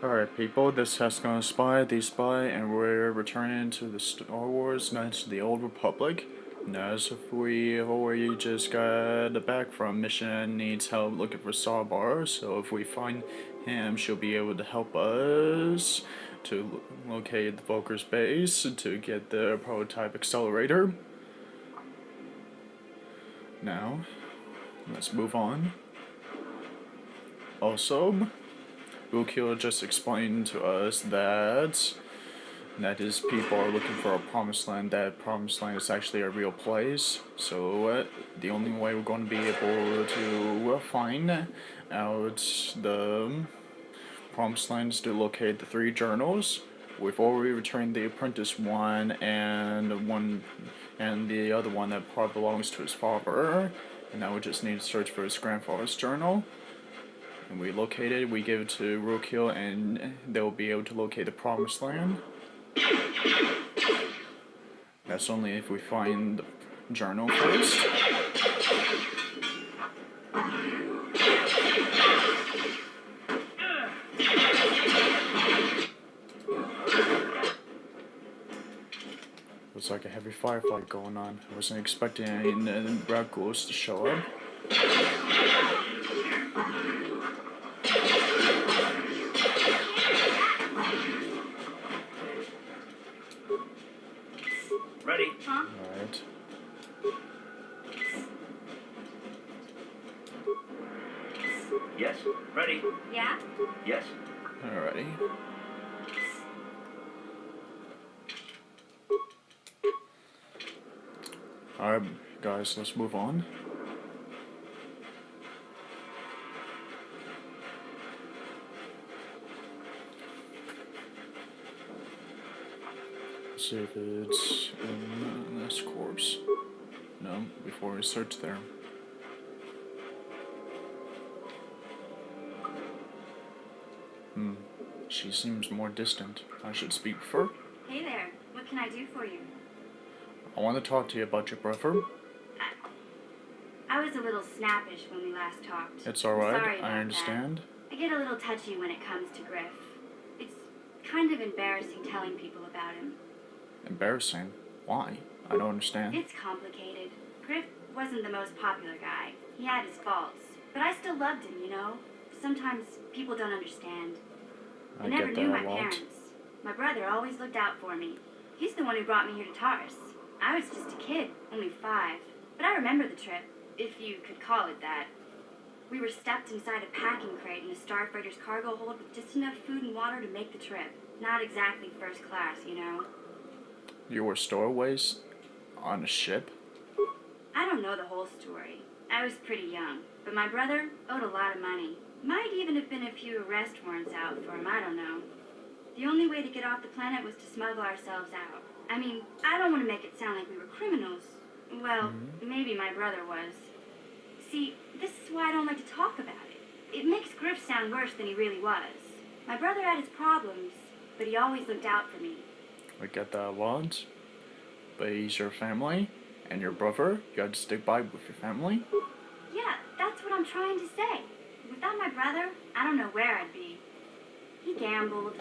Alright people, this is HexagonalSpy, the Spy, and we're returning to the Star Wars Knights of the Old Republic. Now, as if we already just got back from mission, needs help looking for Zaalbar, so if we find him, she'll be able to help us to locate the Vulkar's base, to get the prototype accelerator. Now, let's move on. Also, Wookiee just explained to us that his people are looking for a promised land. That promised land is actually a real place. So the only way we're going to be able to find out the promised land is to locate the 3 journals. We've already returned the apprentice one and the other one that probably belongs to his father. And now we just need to search for his grandfather's journal. And we locate it, we give it to Rakghouls, and they'll be able to locate the promised land. That's only if we find the journal first. Looks like a heavy firefight going on. I wasn't expecting any Rakghouls to show up. Ready? Huh? Alright. Yes. Ready? Yeah? Yes. Alrighty. Alright, guys, let's move on. See if it's in this corpse. No, before we search there. She seems more distant. I should speak with her. Hey there. What can I do for you? I want to talk to you about your brother. I was a little snappish when we last talked. It's alright, Sorry about I understand. that. I get a little touchy when it comes to Griff. It's kind of embarrassing telling people about him. Embarrassing? Why? I don't understand. It's complicated. Griff wasn't the most popular guy. He had his faults. But I still loved him, you know? Sometimes people don't understand. I never knew my parents. My brother always looked out for me. He's the one who brought me here to Tars. I was just a kid, only 5. But I remember the trip, if you could call it that. We were stuffed inside a packing crate in a starfighter's cargo hold with just enough food and water to make the trip. Not exactly first class, you know? You were stowaways? On a ship? I don't know the whole story. I was pretty young, but my brother owed a lot of money. Might even have been a few arrest warrants out for him, I don't know. The only way to get off the planet was to smuggle ourselves out. I mean, I don't want to make it sound like we were criminals. Well, maybe my brother was. See, this is why I don't like to talk about it. It makes Griff sound worse than he really was. My brother had his problems, but he always looked out for me. We get that a lot. But he's your family, and your brother. You got to stick by with your family. Yeah, that's what I'm trying to say. Without my brother, I don't know where I'd be. He gambled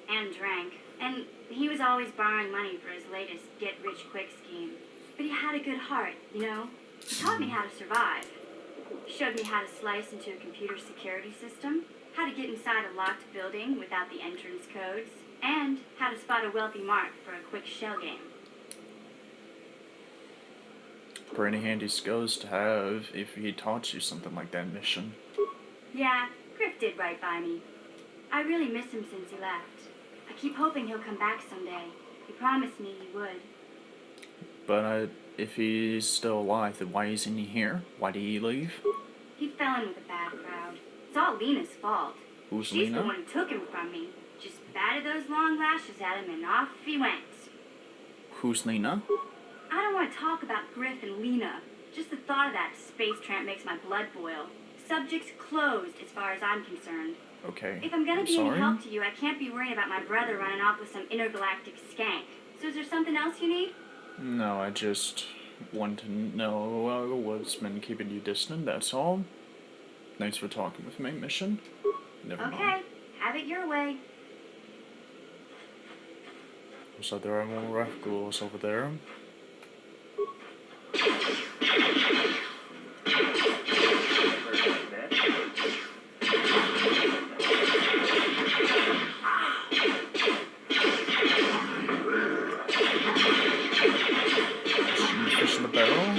and drank, and he was always borrowing money for his latest get-rich-quick scheme. But he had a good heart, you know? He taught me how to survive. Showed me how to slice into a computer security system, how to get inside a locked building without the entrance codes, and how to spot a wealthy mark for a quick shell game. Pretty handy skills to have if he taught you something like that mission. Yeah, Griff did right by me. I really miss him since he left. I keep hoping he'll come back someday. He promised me he would. But if he's still alive, then why isn't he here? Why did he leave? He fell in with a bad crowd. It's all Lena's fault. Who's She's Lena? the one who took him from me. Just batted those long lashes at him and off he went. Who's Lena? I don't want to talk about Griff and Lena. Just the thought of that space tramp makes my blood boil. Subject's closed as far as I'm concerned. Okay. If I'm gonna be sorry. any help to you, I can't be worrying about my brother running off with some intergalactic skank. So is there something else you need? No, I just want to know what's been keeping you distant, that's all. Thanks for talking with me, mission. Never mind. Okay, Have it your way. So there are more Rakghouls over there. Fish in the barrel.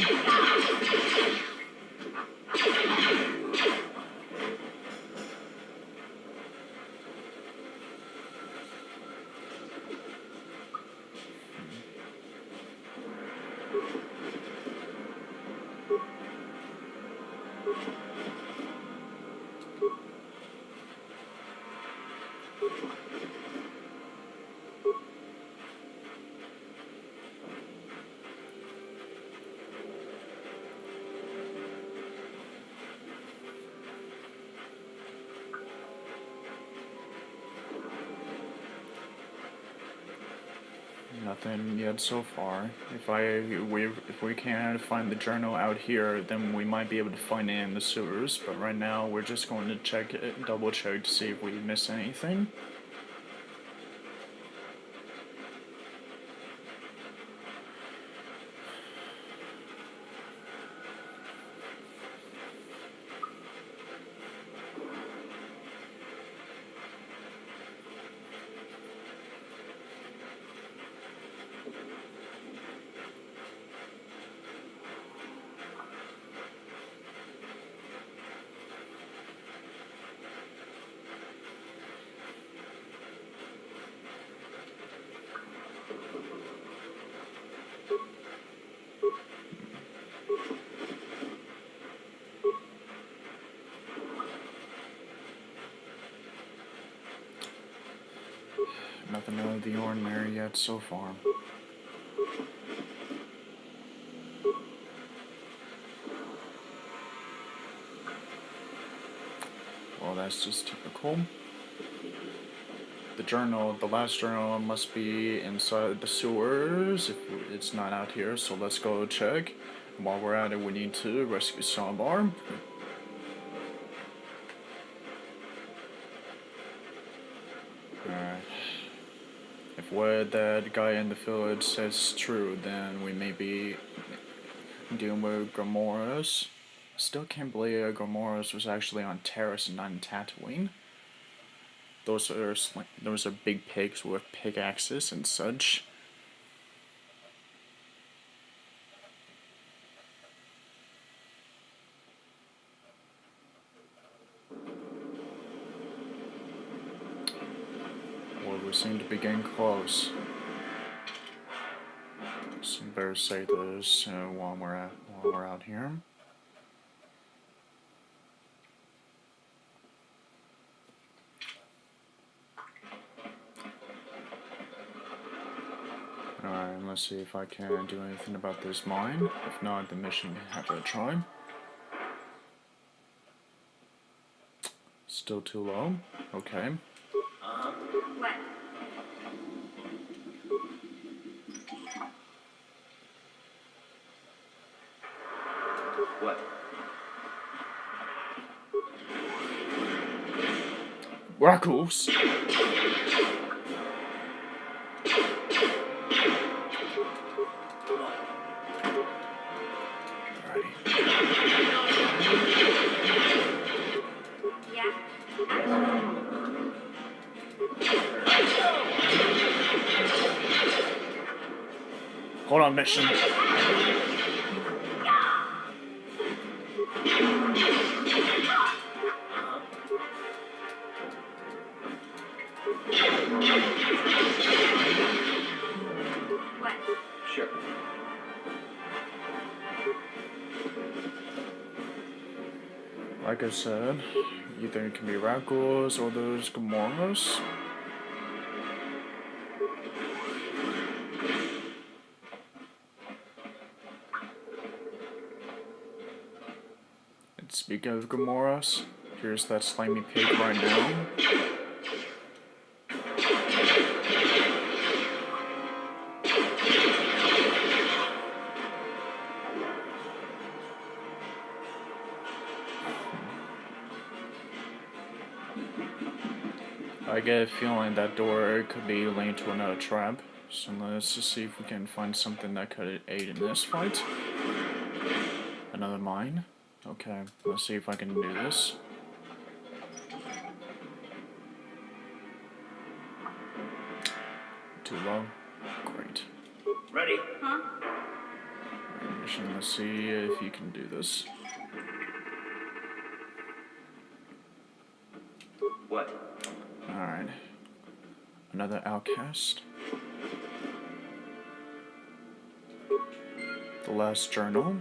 Nothing yet so far. If we can't find the journal out here, then we might be able to find it in the sewers. But right now, we're just going to check it, double check to see if we miss anything. Nothing out of the ordinary yet so far. Well, that's just typical. The last journal must be inside the sewers if it's not out here, so let's go check. And while we're at it, we need to rescue Zaalbar. Alright. If what that guy in the village says is true, then we may be dealing with Gamoras. Still can't believe Gamoras was actually on Terrace and not in Tatooine. Those are big pigs with pickaxes and such. Well, we seem to be getting close. So better say this while we're out here. Alright, let's see if I can do anything about this mine. If not, the mission can have a try. Still too low? Okay. What? What? Rakghouls! Hold on, mission. What? Sure. Like I said, either it can be Rakghouls or those Gamoras. And speaking of Gamoras, here's that slimy pig right now. I get a feeling that door could be linked to another trap. So let's just see if we can find something that could aid in this fight. Another mine. Okay, let's see if I can do this. Too low. Great. Ready? Huh? Mission, let's see if you can do this. What? Alright. Another outcast. The last journal.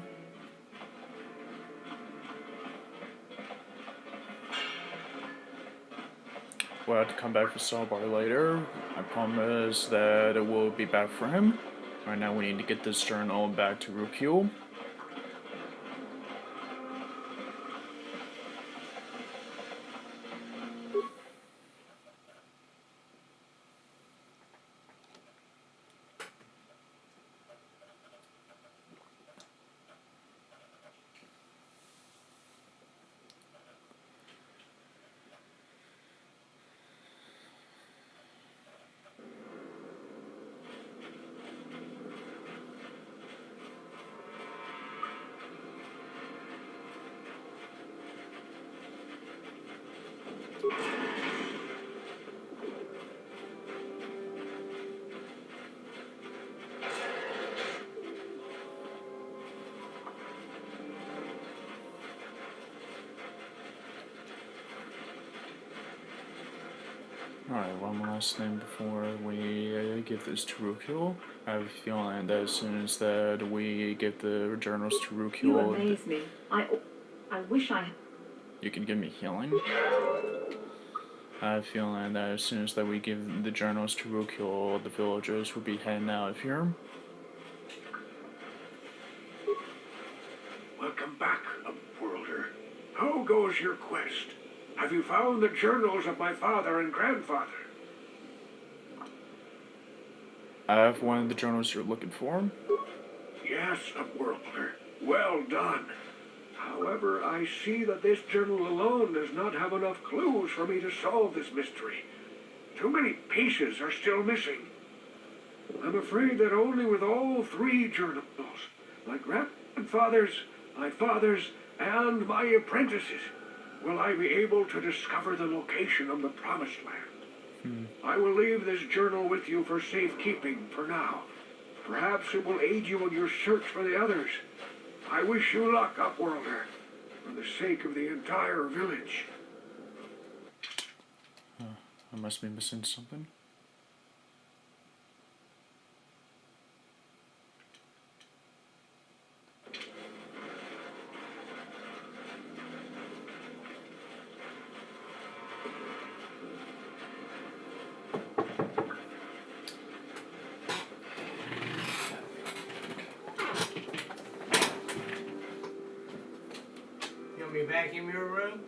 We'll have to come back for Zaalbar later. I promise that it will be back for him. Right now we need to get this journal back to Rakghouls. Alright, one last thing before we give this to Rakghouls. I have a feeling that as soon as that we give the journals to Rakghouls, You amaze me. I wish I... You can give me healing. I have a feeling that as soon as that we give the journals to Rakghouls, the villagers will be heading out of here. Welcome back, Upworlder. How goes your quest? Have you found the journals of my father and grandfather? I have one of the journals you're looking for. Yes, Upworlder. Well done. However, I see that this journal alone does not have enough clues for me to solve this mystery. Too many pieces are still missing. I'm afraid that only with all three journals, my grandfather's, my father's, and my apprentices, will I be able to discover the location of the Promised Land. I will leave this journal with you for safekeeping for now. Perhaps it will aid you in your search for the others. I wish you luck, Upworlder, for the sake of the entire village. I must be missing something. You want me to vacuum your room?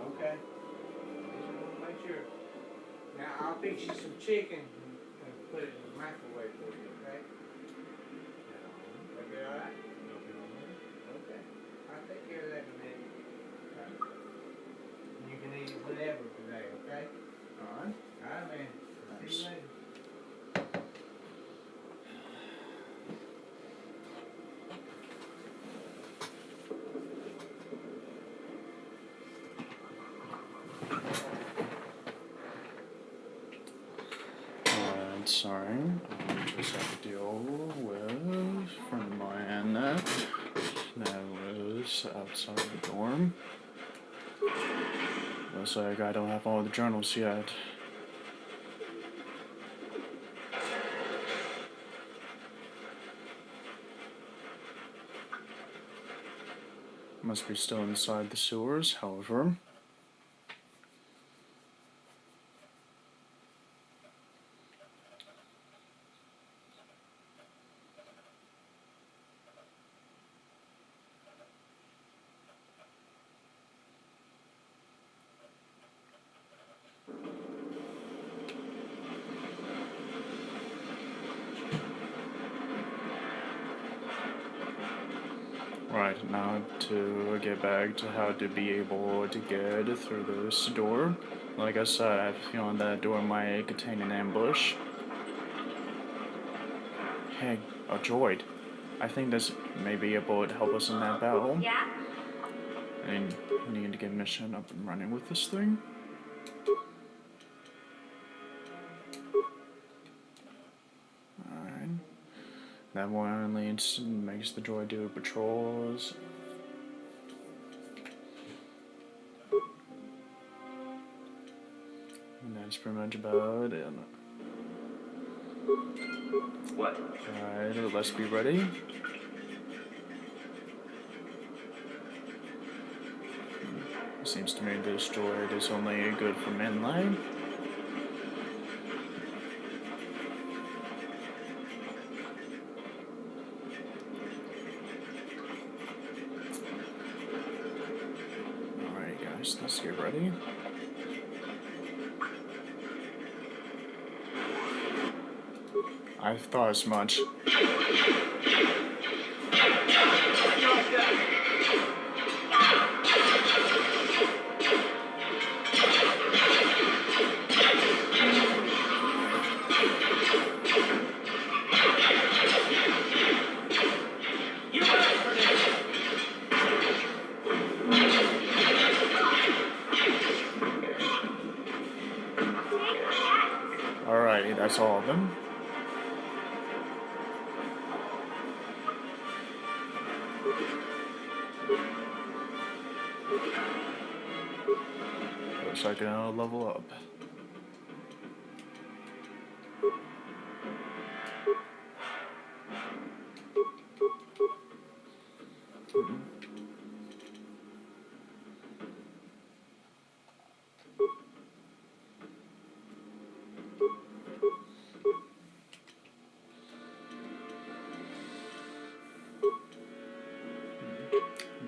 Okay. Just want to make sure. Now I'll fix you some chicken and put it in the microwave for you, okay? That be alright? Okay. I'll take care of that in a minute. Okay. You can eat whatever today, okay? Alright. Alright, man. See you later. Alright, sorry. I just have to deal with a friend of mine that was outside the dorm. Looks like I don't have all the journals yet. Must be still inside the sewers, however. Right, now to get back to how to be able to get through this door. Like I said, I have a feeling that during my contained ambush. Hey, a droid. I think this may be able to help us in that battle. Yeah? And we need to get mission up and running with this thing. Alright. That one makes the droid do patrols. And that's pretty much about it. What? Alright, let's be ready. Seems to me this droid is only good for mainline. Alright guys, let's get ready. I thought as much. Alright, that's all of them. Looks like I'll level up.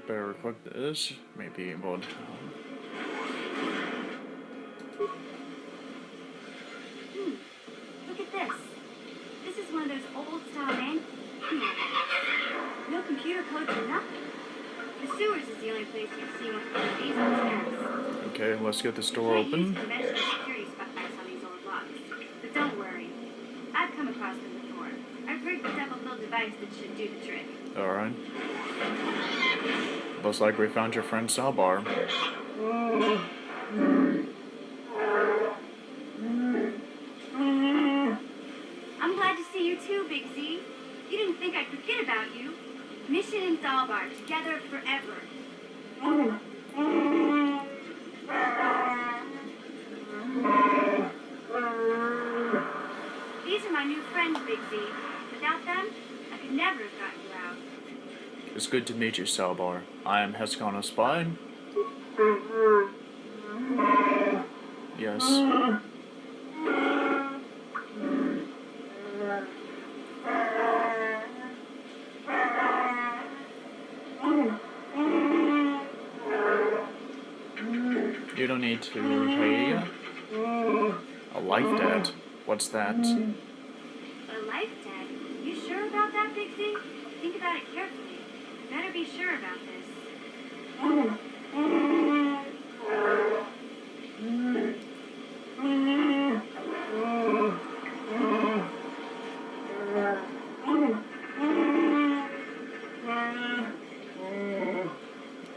Better equip this, maybe able to. Look at this. This is one of those old style manuals. No computer codes or nothing. The sewers is the only place you've seen one of these on the Okay, let's get this door Can't use open. conventional security specs on these old locks. But don't worry. I've come across them before. I've rigged a double-filled device that should do the trick. Alright. Looks like we found your friend Zaalbar. I'm glad to see you too, Big Z. You didn't think I'd forget about you. Mission in Zaalbar, together forever. These are my new friends, Big Z. Without them, I could never have gotten you out. It's good to meet you, Zaalbar. I am HexagonalSpy. Yes. You don't need to pay a life debt. What's that? A life debt? You sure about that, Big Z? Think about it carefully. You better be sure about this.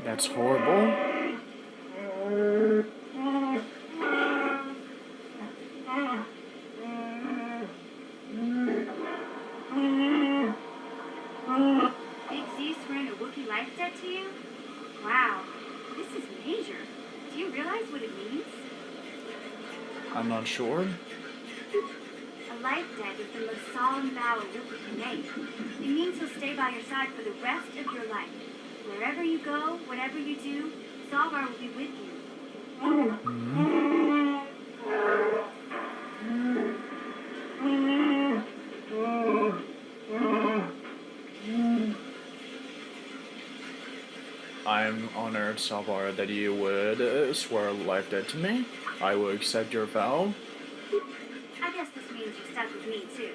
That's horrible. Big Z swearing a Wookiee life debt to you? Wow, this is major. Do you realize what it means? I'm not sure. A life debt is the most solemn vow a Wookiee can make. It means he'll stay by your side for the rest of your life. Wherever you go, whatever you do, Zaalbar will be with you. I'm honored, Zaalbar, that you would swear a life debt to me. I will accept your vow. I guess this means you're stuck with me, too.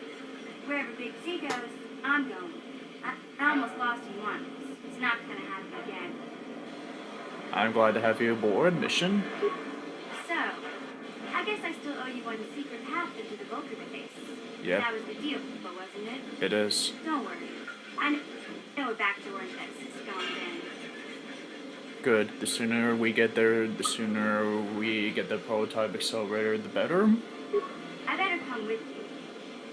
Wherever Big Z goes, I'm going. I almost lost him once. It's not gonna happen again. I'm glad to have you aboard mission. So, you on the secret path into the Vulkar base. Yep. That was the deal, but wasn't it? It is. Don't worry. I know a back door that's gone in. Good. The sooner we get there, the sooner we get the prototype accelerator, the better. I better come with you.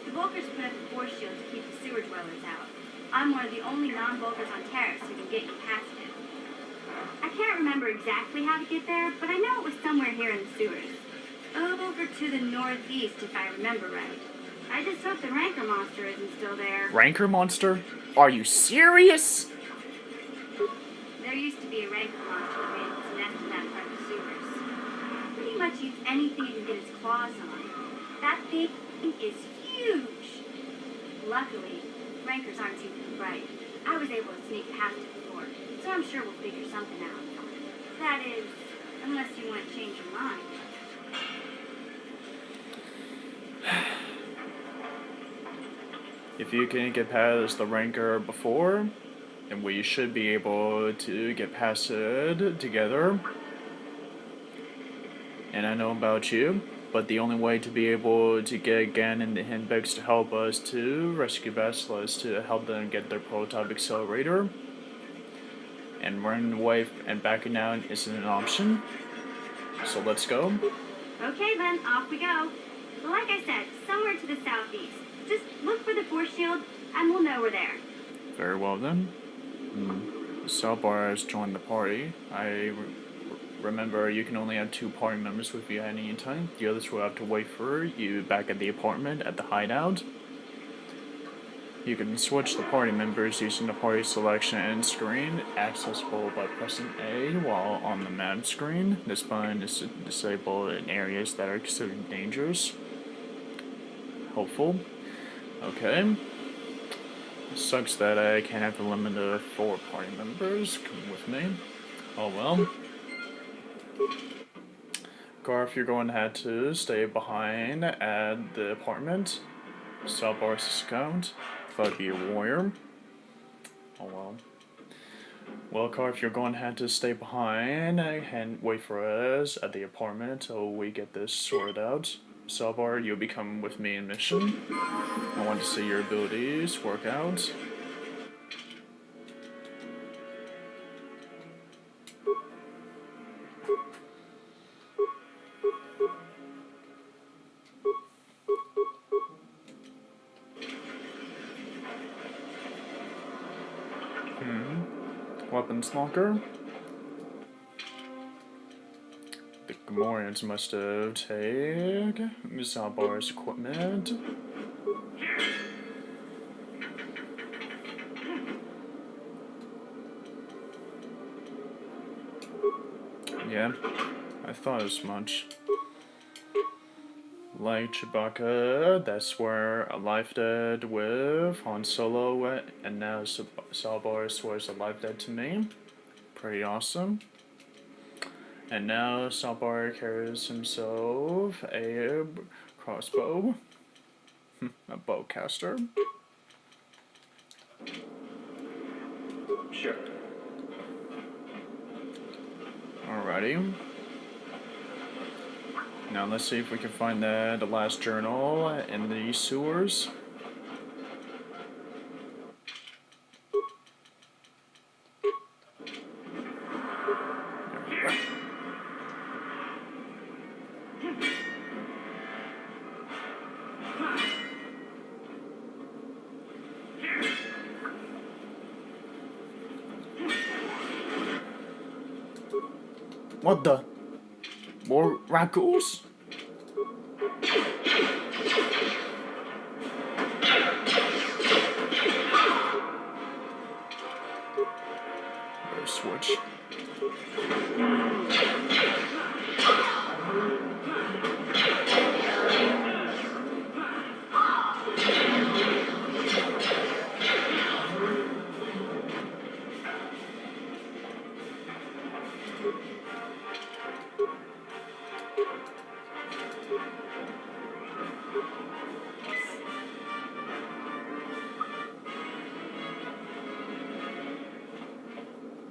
The Vulkars put up a force shield to keep the sewer dwellers out. I'm one of the only non-Vulkars on Terrace who can get you past it. I can't remember exactly how to get there, but I know it was somewhere here in the sewers. Over to the northeast, if I remember right. I just hope the Rancor monster isn't still there. Rancor monster? Are you serious? There used to be a Rancor monster who made its nest in that part of the sewers. Pretty much eats anything it can get its claws on. That thing is huge. Luckily, Rancors aren't too bright. I was able to sneak past it before, so I'm sure we'll figure something out. That is, unless you want to change your mind. If you can get past the Rancor before, then we should be able to get past it together. And I know about you, but the only way to be able to get Gan and the Hinbegs to help us to rescue Bastila is to help them get their prototype accelerator. And running away and backing down isn't an option. So let's go. Okay then, off we go. But like I said, somewhere to the southeast. Just look for the force shield, and we'll know we're there. Very well then. Zaalbar has joined the party. Remember, you can only have 2 party members with you at any time. The others will have to wait for you back at the apartment at the hideout. You can switch the party members using the party selection screen, accessible by pressing A while on the map screen. This button is disabled in areas that are considered dangerous. Helpful. Okay. Sucks that I can't have the limit of 4 party members. Come with me. Oh well. Garth, you're going to have to stay behind at the apartment. Zaalbar's scout. Thought be a warrior. Oh well. Well, Garth, you're going to have to stay behind and wait for us at the apartment until we get this sorted out. Zaalbar, you'll be coming with me in mission. I want to see your abilities work out. Weapons locker. The Gamorreans must have taken Zaalbar's equipment. Yeah, I thought as much. Like Chewbacca, that's where a life dead with Han Solo, and now Zaalbar swears a life dead to me. Pretty awesome. And now Zaalbar carries himself a crossbow, a bowcaster. Sure. Alrighty. Now let's see if we can find the last journal in the sewers. What the? More Rakghouls? Better switch.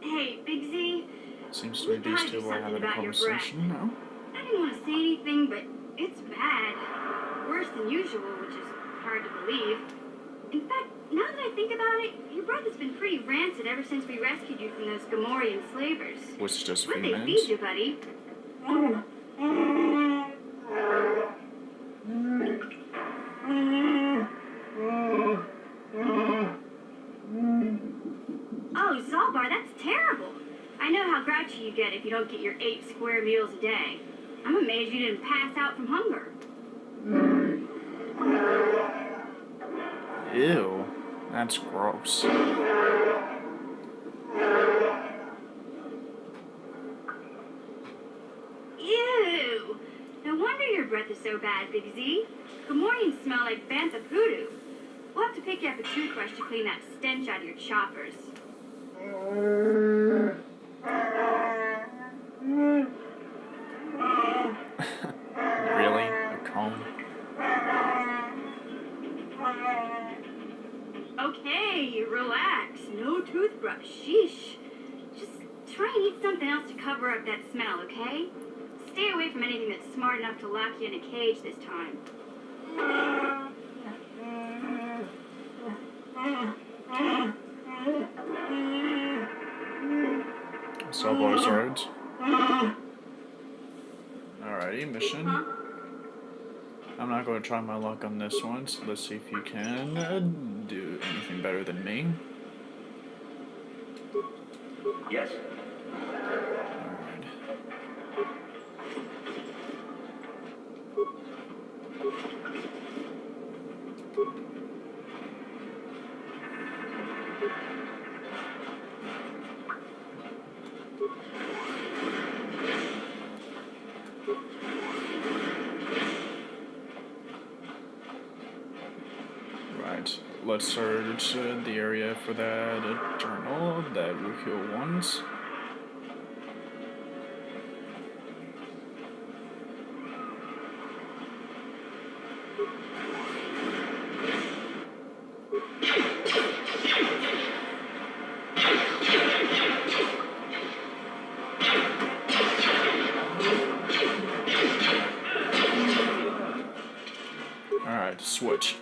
Hey, Big Z. Seems to be these two are having a conversation now. I didn't want to say anything, but it's bad. than usual, which is hard to believe. In fact, now that I think about it, your breath has been pretty rancid ever since we rescued you from those Gamorrean slavers. Was just a What'd few they minutes. feed you, buddy? Oh, Zaalbar, that's terrible. I know how grouchy you get if you don't get your 8 square meals a day. I'm amazed you didn't pass out from hunger. Ew. That's gross. Ew! No wonder your breath is so bad, Big Z. Gamorreans smell like bantha poodoo. We'll have to pick you up a toothbrush to clean that stench out of your choppers. Really? A comb? Okay, relax. No toothbrush. Sheesh. Just try and eat something else to cover up that smell, okay? Stay away from anything that's smart enough to lock you in a cage this time. Zaalbar's right. Alrighty, mission. Huh? I'm not going to try my luck on this one, so let's see if you can do anything better than me. Yes. Alright. Right, let's search the area for that journal that Rakghouls wants. Alright, switch.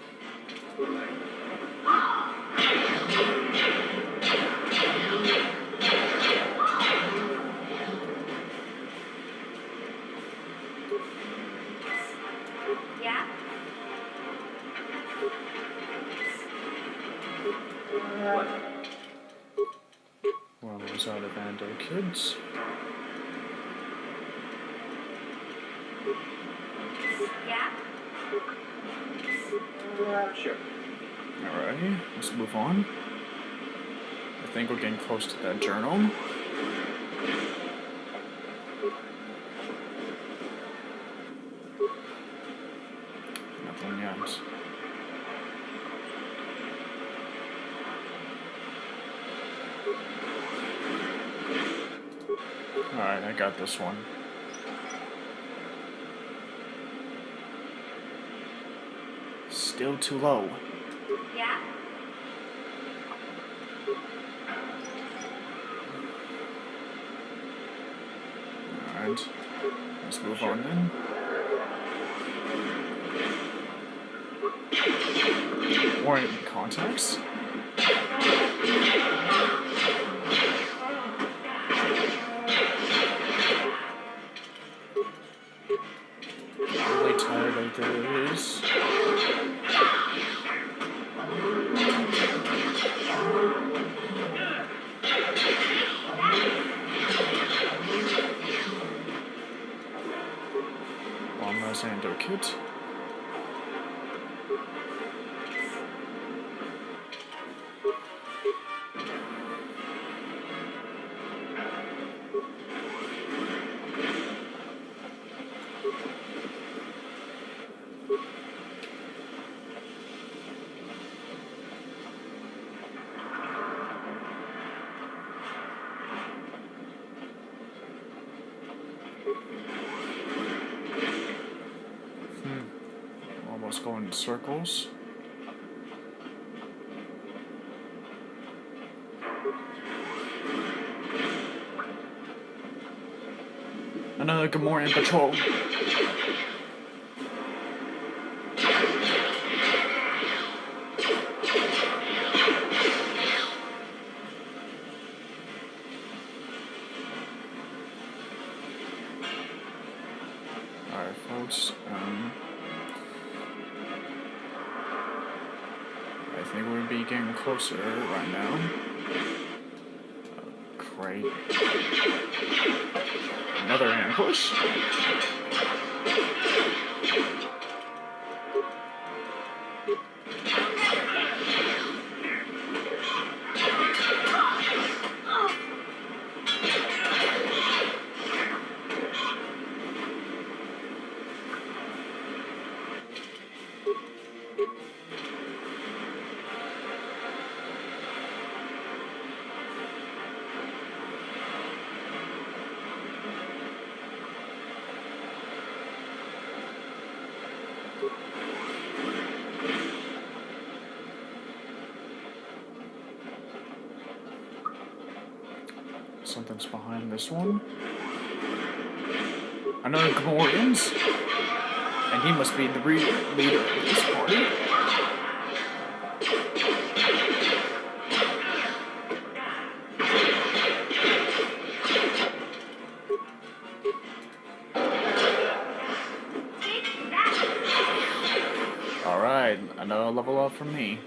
Yeah? Well, those are the Vandal kids. Yeah? Sure. Alrighty, let's move on. I think we're getting close to that journal. Nothing yet. Alright, I got this one. Still too low. Yeah? Alright, let's move on then. Warrant contacts? I'm really tired of this. One last antidote kit. Almost going in circles. Another Gamorrean patrol. Alright, folks. I think we'll be getting closer right now. Great. Another ambush. Something's behind this one. Another Gamorreans? And he must be the leader of this party. Alright, another level up for me.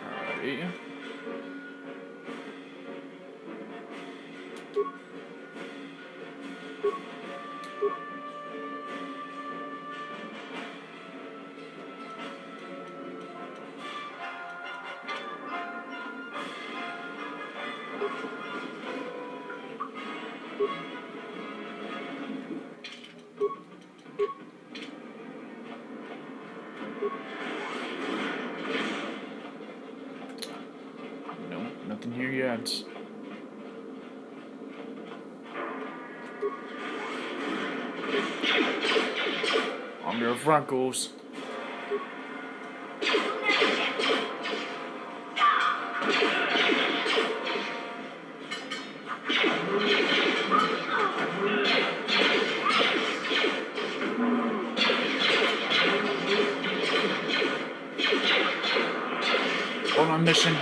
Alrighty. Nope, nothing here yet. Army of Rakghouls. Hold on, mission.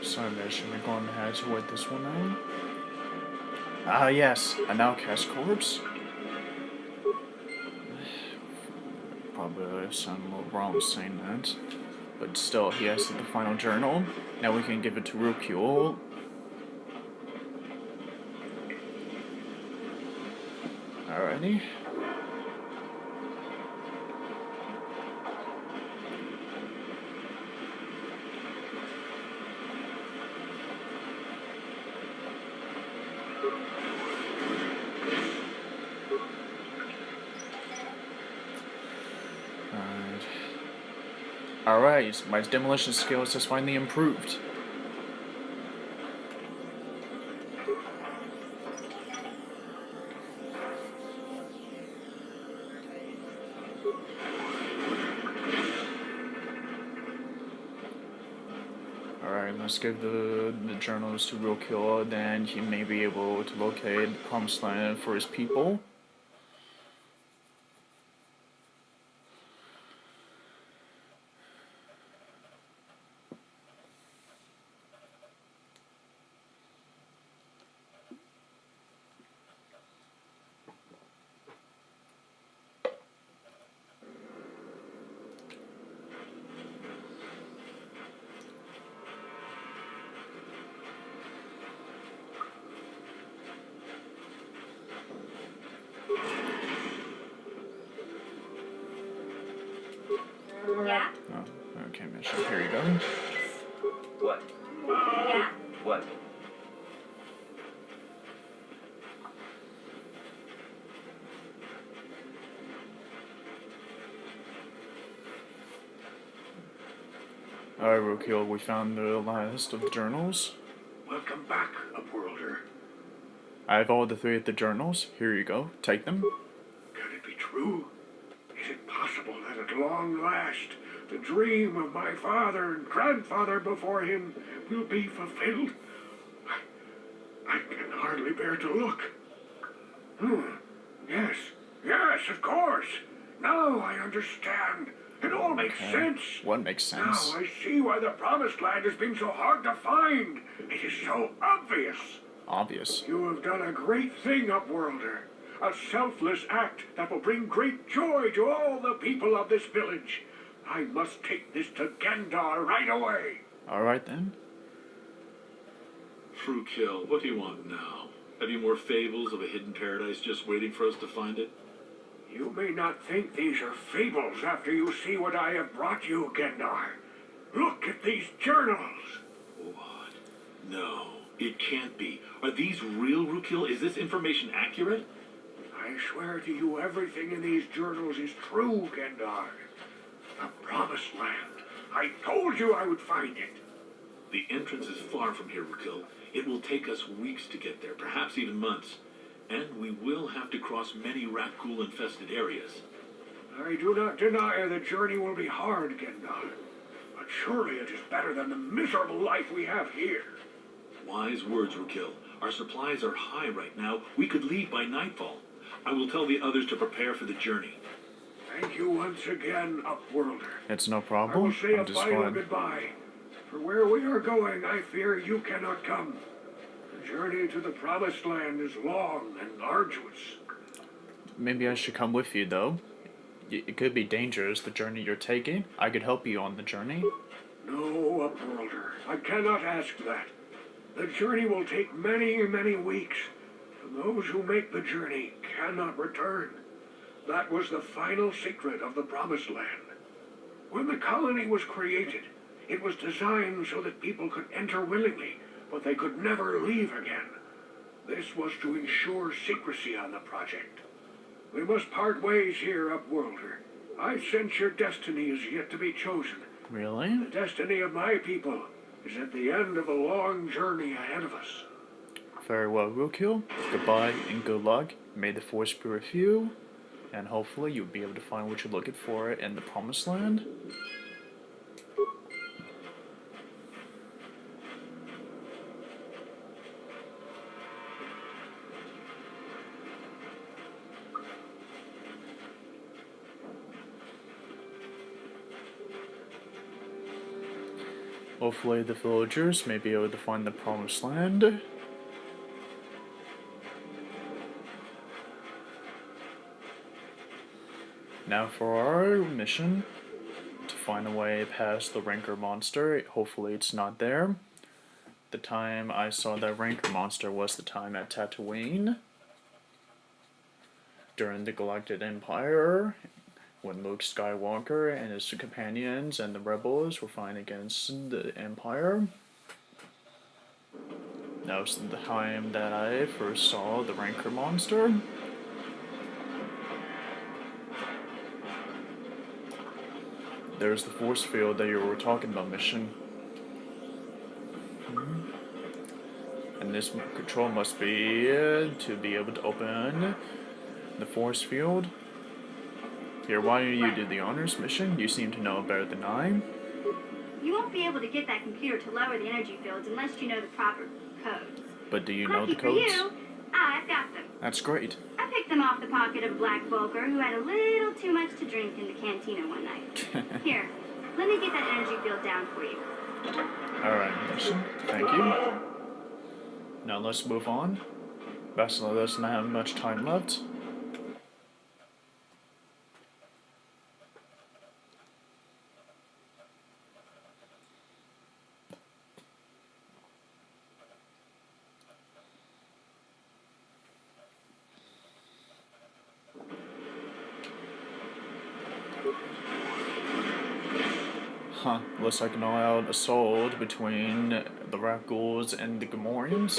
Sorry, mission. We're going ahead to wait this one out. Ah, yes, an outcast corpse. Probably sound a little wrong saying that, but still, he has the final journal. Now we can give it to Rakghouls. Alrighty. Alright, my demolition skills has finally improved. Alright, let's give the journals to Rakghouls, then he may be able to locate the promised land for his people. Yeah? Oh, okay, mission. Here you go. What? Yeah? What? Alright, Rokiel, we found the last of the journals. Welcome back, Upworlder. I have all the 3 of the journals. Here you go. Take them. Can it be true? Is it possible that at long last the dream of my father and grandfather before him will be fulfilled? I can hardly bear to look. Yes, of course. Now I understand. It all makes sense. What makes sense? Now I see why the Promised Land has been so hard to find. It is so obvious. Obvious. You have done a great thing, Upworlder. A selfless act that will bring great joy to all the people of this village. I must take this to Gendar right away. Alright then. Frukill, what do you want now? Have you more fables of a hidden paradise just waiting for us to find it? You may not think these are fables after you see what I have brought you, Gendar. Look at these journals. What? No, it can't be. Are these real, Frukill? Is this information accurate? I swear to you everything in these journals is true, Gendar. The Promised Land. I told you I would find it. The entrance is far from here, Frukill. It will take us weeks to get there, perhaps even months. And we will have to cross many Rakghoul-infested areas. I do not deny the journey will be hard, Gendar. But surely it is better than the miserable life we have here. Wise words, Frukill. Our supplies are high right now. We could leave by nightfall. I will tell the others to prepare for the journey. Thank you once again, Upworlder. It's no I will problem. say a I'm just final fine. goodbye. For where we are going, I fear you cannot come. The journey to the Promised Land is long and arduous. Maybe I should come with you, though. It could be dangerous, the journey you're taking. I could help you on the journey. No, Upworlder, I cannot ask that. The journey will take many, many weeks. And those who make the journey cannot return. That was the final secret of the Promised Land. When the colony was created, it was designed so that people could enter willingly, but they could never leave again. This was to ensure secrecy on the project. We must part ways here, Upworlder. I sense your destiny is yet to be chosen. Really? The destiny of my people is at the end of a long journey ahead of us. Very well, Rokiel. Goodbye and good luck. May the Force be with you. And hopefully you'll be able to find what you're looking for in the Promised Land. Hopefully the villagers may be able to find the Promised Land. Now for our mission, to find a way past the Rancor monster. Hopefully it's not there. The time I saw that Rancor monster was the time at Tatooine. During the Galactic Empire, when Luke Skywalker and his companions and the rebels were fighting against the Empire. That was the time that I first saw the Rancor monster. There's the force field that you were talking about, mission. And this control must be to be able to open the force field. Here, why don't you do the honors mission? You seem to know better than I. You won't be able to get that computer to lower the energy fields unless you know the proper codes. But do you know the Lucky for codes? you, I've got them. That's great. I picked them off the pocket of Black Vulkar, who had a little too much to drink in the cantina one night. Here, let me get that energy field down for you. Alright, mission. Thank you. Now let's move on. Vasila doesn't have much time left. Huh, looks like an all-out assault between the Rakghouls and the Gamorreans.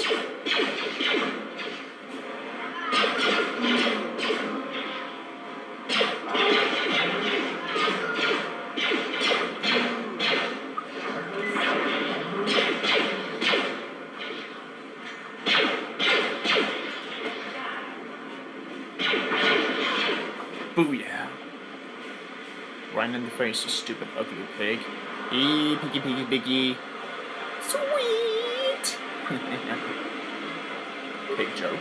Booyah. Right in the face, you stupid ugly pig. Eee, piggy, piggy, piggy. Sweet! Pig joke.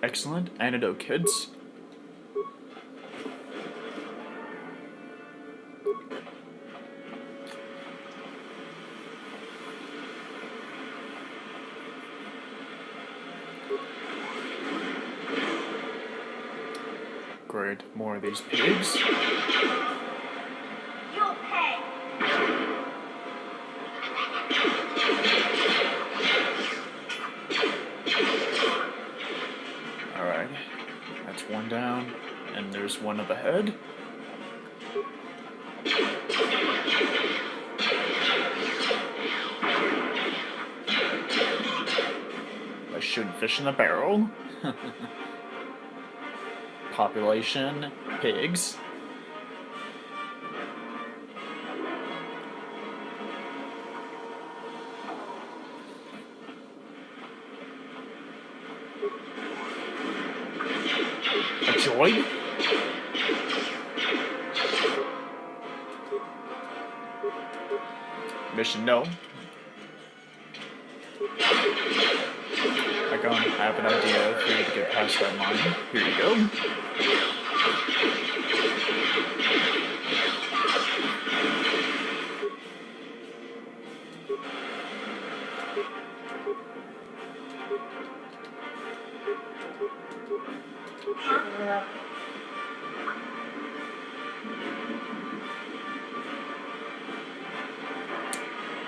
Excellent antidote, kids. Great, more of these pigs. You'll pay. Alright, that's one down, and there's one up ahead. I shouldn't fish in a barrel. Population, pigs. A droid? Mission no. I have an idea for you to get past that mine. Here you go.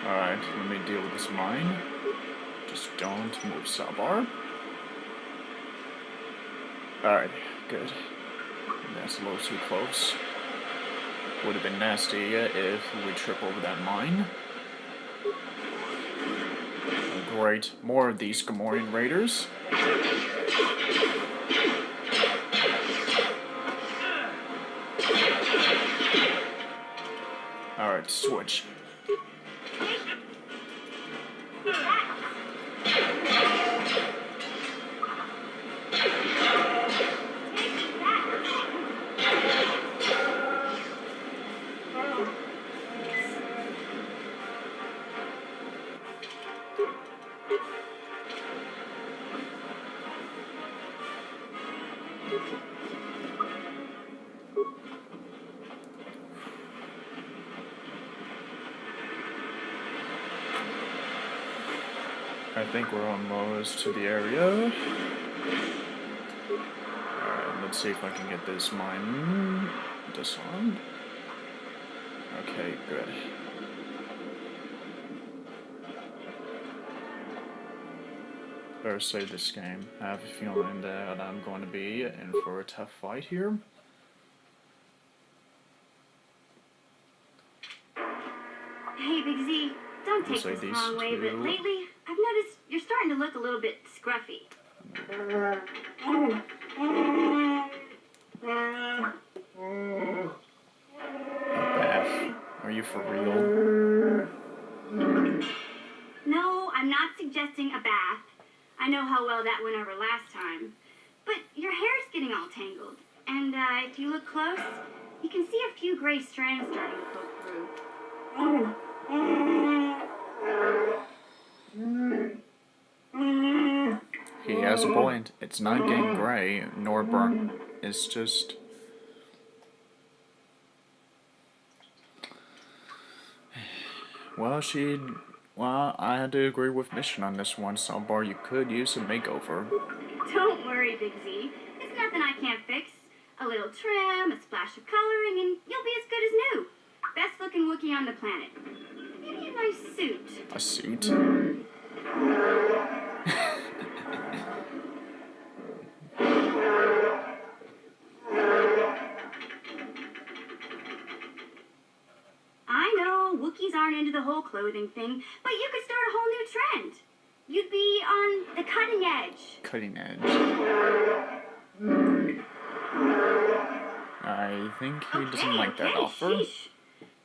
Alright, let me deal with this mine. Just don't move, Zaalbar. Alright, good. That's a little too close. Would have been nasty if we trip over that mine. Great, more of these Gamorrean raiders. Alright, switch. I think we're almost to the area. Alright, let's see if I can get this mine disarmed. Okay, good. Better save this game. I have a feeling that I'm going to be in for a tough fight here. Hey, Big Z, don't take this the wrong way, but lately I've noticed you're starting to look a little bit scruffy. Beth, are you for real? No, I'm not suggesting a bath. I know how well that went over last time. But your hair's getting all tangled. And if you look close, you can see a few gray strands starting to poke through. He has a point. It's not getting gray nor burnt. It's just... Well, I had to agree with Mission on this one, Zaalbar. You could use a makeover. Don't worry, Big Z. It's nothing I can't fix. A little trim, a splash of coloring, and you'll be as good as new. Best looking Wookiee on the planet. Maybe a nice suit. A suit? I know, Wookiees aren't into the whole clothing thing, but you could start a whole new trend. You'd be on the cutting edge. Cutting edge. I think he doesn't like that offer. Sheesh.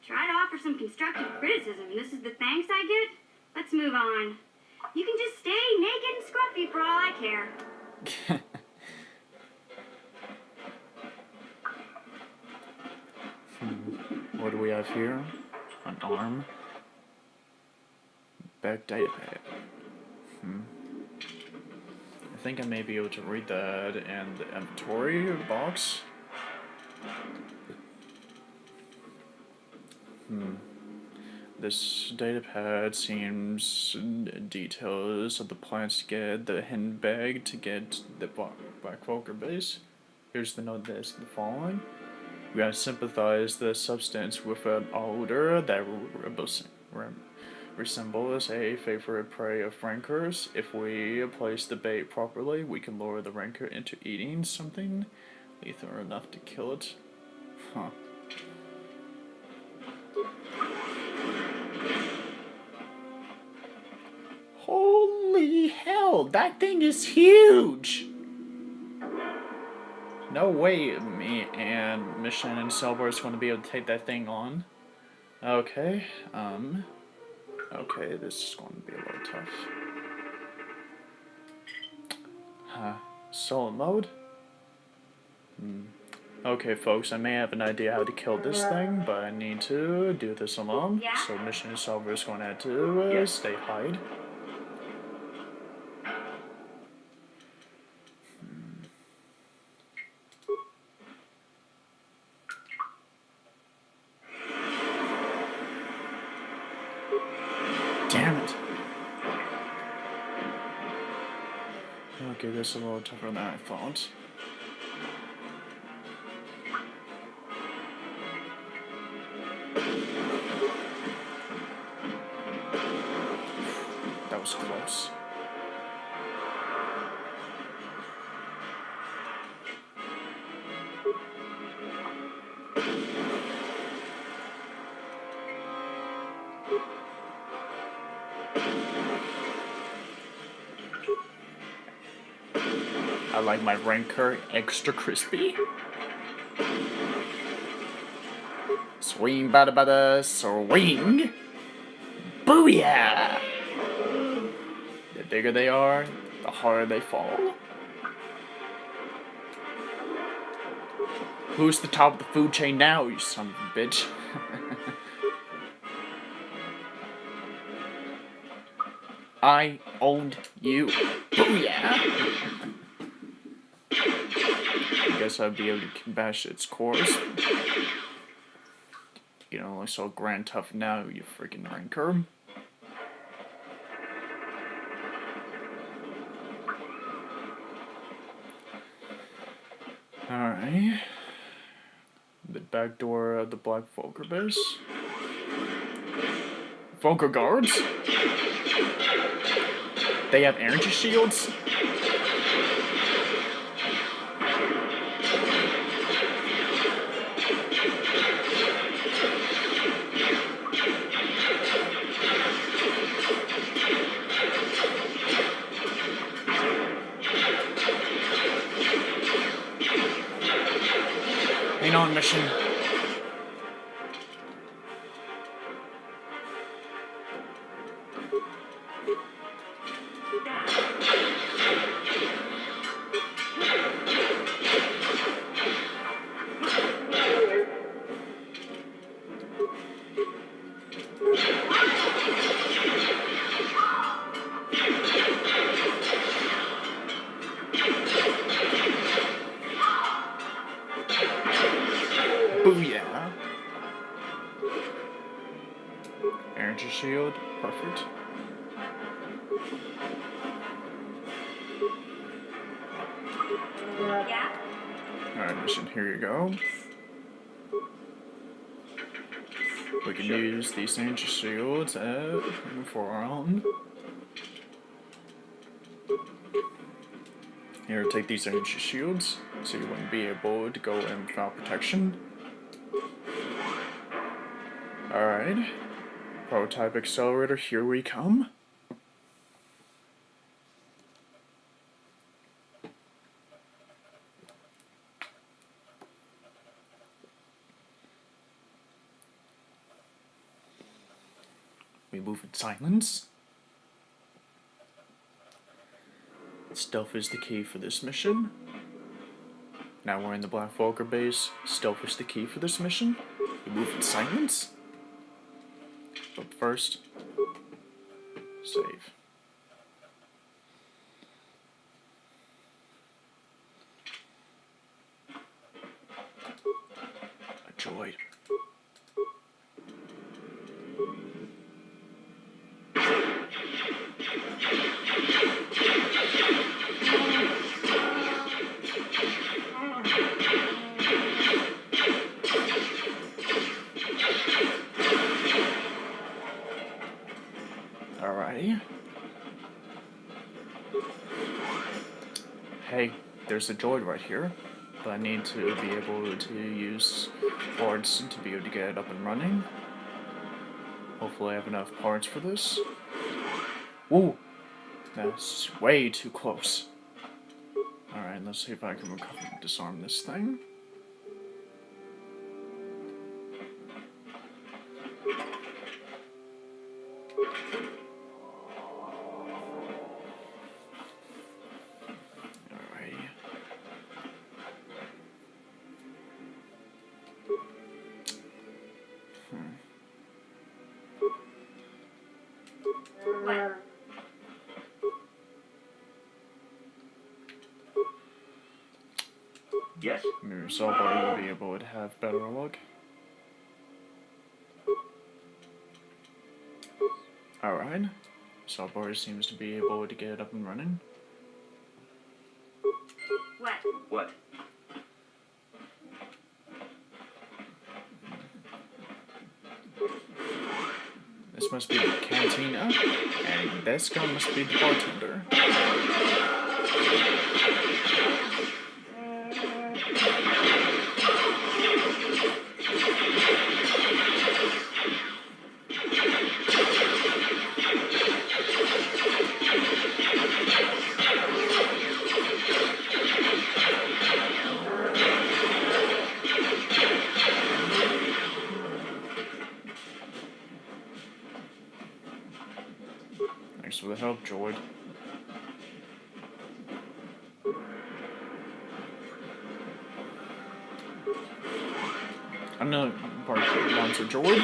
Try to offer some constructive criticism, and this is the thanks I get? Let's move on. You can just stay naked and scruffy for all I care. What do we have here? An arm. Back data pad. I think I may be able to read that in the inventory box. This data pad seems details of the plans to get the hidden bag to get the Black Vulkar base. Here's the note that's the following. We gotta sympathize the substance with an odor that resembles a favorite prey of rancors. If we place the bait properly, we can lure the rancor into eating something lethal enough to kill it. Huh. Holy hell, that thing is huge! No way me and Mission and Zaalbar is going to be able to take that thing on. Okay, okay, this is going to be a little tough. Solo mode? Okay, folks, I may have an idea how to kill this thing, but I need to do this alone. Yeah? So Mission and Zaalbar is going to have to stay hide. Damn it. Okay, this is a little tougher than I thought. That was close. I like my rancor extra crispy. Swing bada bada swing. Booyah! The bigger they are, the harder they fall. Who's the top of the food chain now, you son of a bitch? I owned you. Booyah! I guess I'd be able to bash its cores. You know, like so grand tough now, you freaking rancor. Alright. The back door of the Black Vulkar base. Vulkar guards? They have energy shields? Hang on, Mission. Booyah. Energy shield, perfect. Yeah? Alright, Mission, here you go. We can use these energy shields for our own. Here, take these energy shields, so you wouldn't be able to go in without protection. Alright. Prototype accelerator, here we come. We move in silence. Stealth is the key for this mission. Now we're in the Black Vulkar base. Stealth is the key for this mission. We move in silence. But first, save. A droid. Alrighty. Hey, there's a droid right here, but I need to be able to use parts to be able to get it up and running. Hopefully I have enough parts for this. Whoa! That's way too close. Alright, let's see if I can disarm this thing. What? Yes? Maybe Zaalbar will be able to have better luck. Alright. Zaalbar seems to be able to get it up and running. What? What? This must be the cantina, and this guy must be the bartender. Thanks for the help, droid. I know part wants a droid.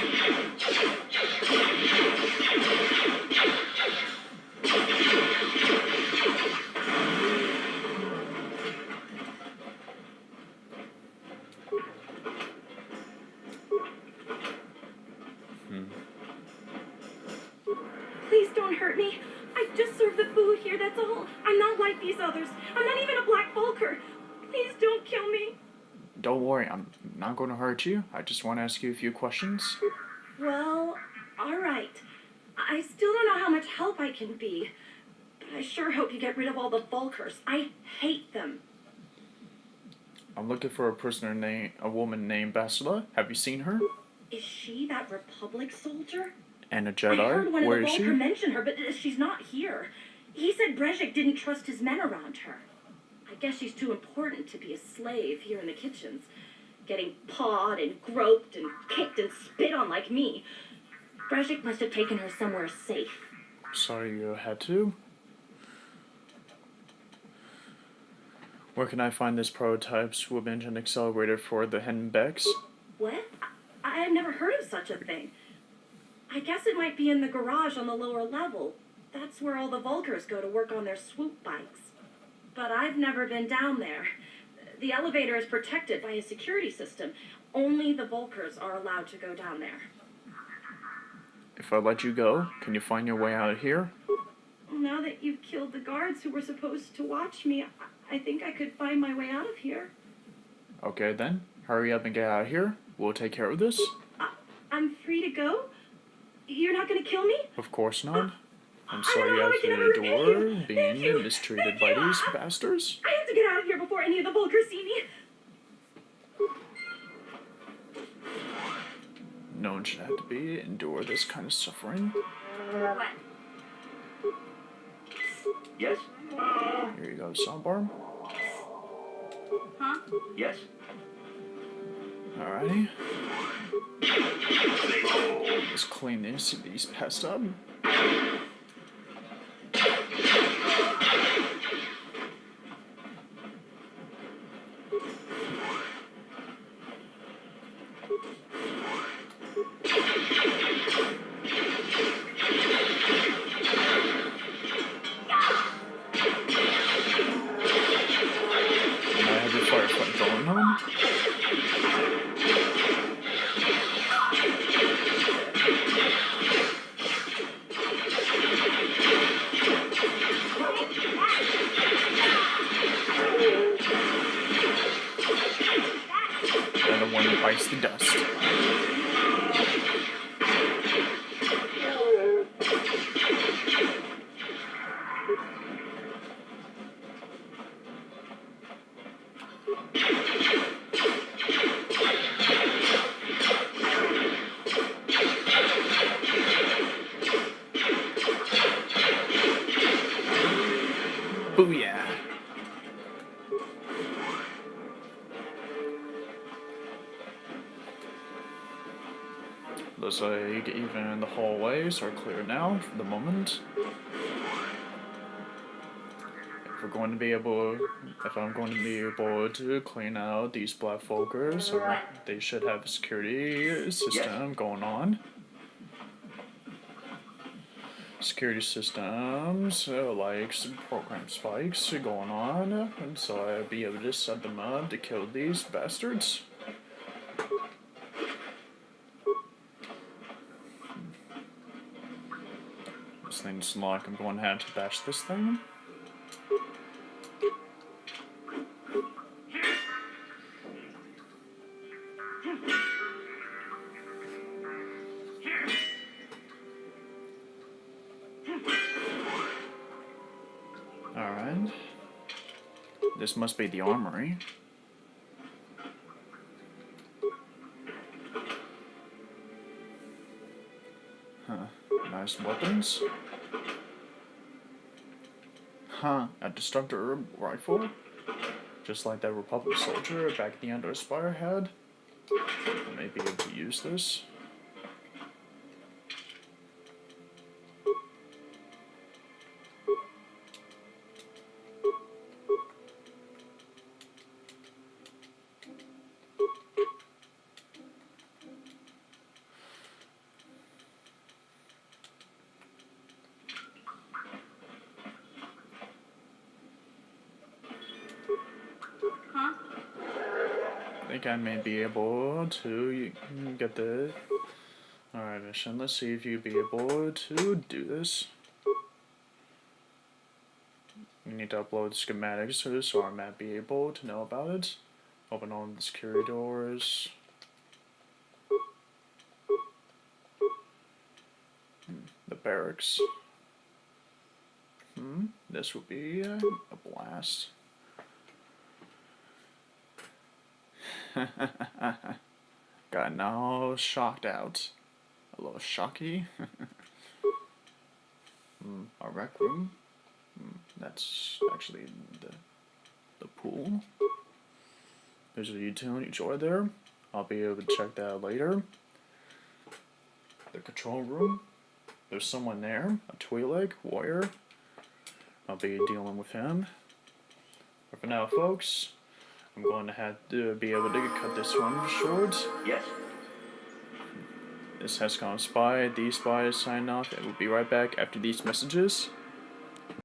Please don't hurt me. I just served the food here, that's all. I'm not like these others. I'm not even a Black Vulkar. Please don't kill me. Don't worry, I'm not going to hurt you. I just want to ask you a few questions. Well, alright. I still don't know how much help I can be. But I sure hope you get rid of all the Vulkars. I hate them. I'm looking for a woman named Basila. Have you seen her? Is she that Republic soldier? And a I Jedi? heard one Where of the is she? Vulkar mention her, but she's not here. He said Brezhik didn't trust his men around her. I guess she's too important to be a slave here in the kitchens. Getting pawed and groped and kicked and spit on like me. Brezhik must have taken her somewhere safe. Sorry you had to. Where can I find this prototype swim engine accelerator for the Henbecks? What? I've never heard of such a thing. I guess it might be in the garage on the lower level. That's where all the Vulkars go to work on their swoop bikes. But I've never been down there. The elevator is protected by a security system. Only the Vulkars are allowed to go down there. If I let you go, can you find your way out of here? Now that you've killed the guards who were supposed to watch me, I think I could find my way out of here. Okay then, hurry up and get out of here. We'll take care of this. I'm free to go? You're not going to kill me? Of course not. I'm I sorry don't you know how have I can ever to repay endure you. being Thank you. mistreated Thank by you. these bastards. I have to get out of here before any of the Vulkars see me. No one should have to endure this kind of suffering. What? Yes? Here you go, Zaalbar. Huh? Yes? Alrighty. Let's clean these pests up. Bites the dust. Booyah! Looks like even the hallways are clear now for the moment. If I'm going to be able to clean out these black Vulkars, they should have a security system going on. Security systems like some program spikes going on, and so I'll be able to set them up to kill these bastards. This thing's like I'm going to have to bash this thing. Alright. This must be the armory. Huh. Nice weapons. Huh. A destructor rifle. Just like that Republic soldier back at the end of Spire had. I may be able to use this. I think I may be able to get the... Alright, mission. Let's see if you'd be able to do this. You need to upload schematics so I might be able to know about it. Open all the security doors. The barracks. This would be a blast. Got now shocked out. A little shocky. A rec room. That's actually the pool. There's a utility drawer there. I'll be able to check that out later. The control room. There's someone there. A Twi'lek warrior. I'll be dealing with him. But for now, folks, I'm going to have to be able to cut this one short. Yes? This HexagonalSpy, the spy is signing off, and we'll be right back after these messages.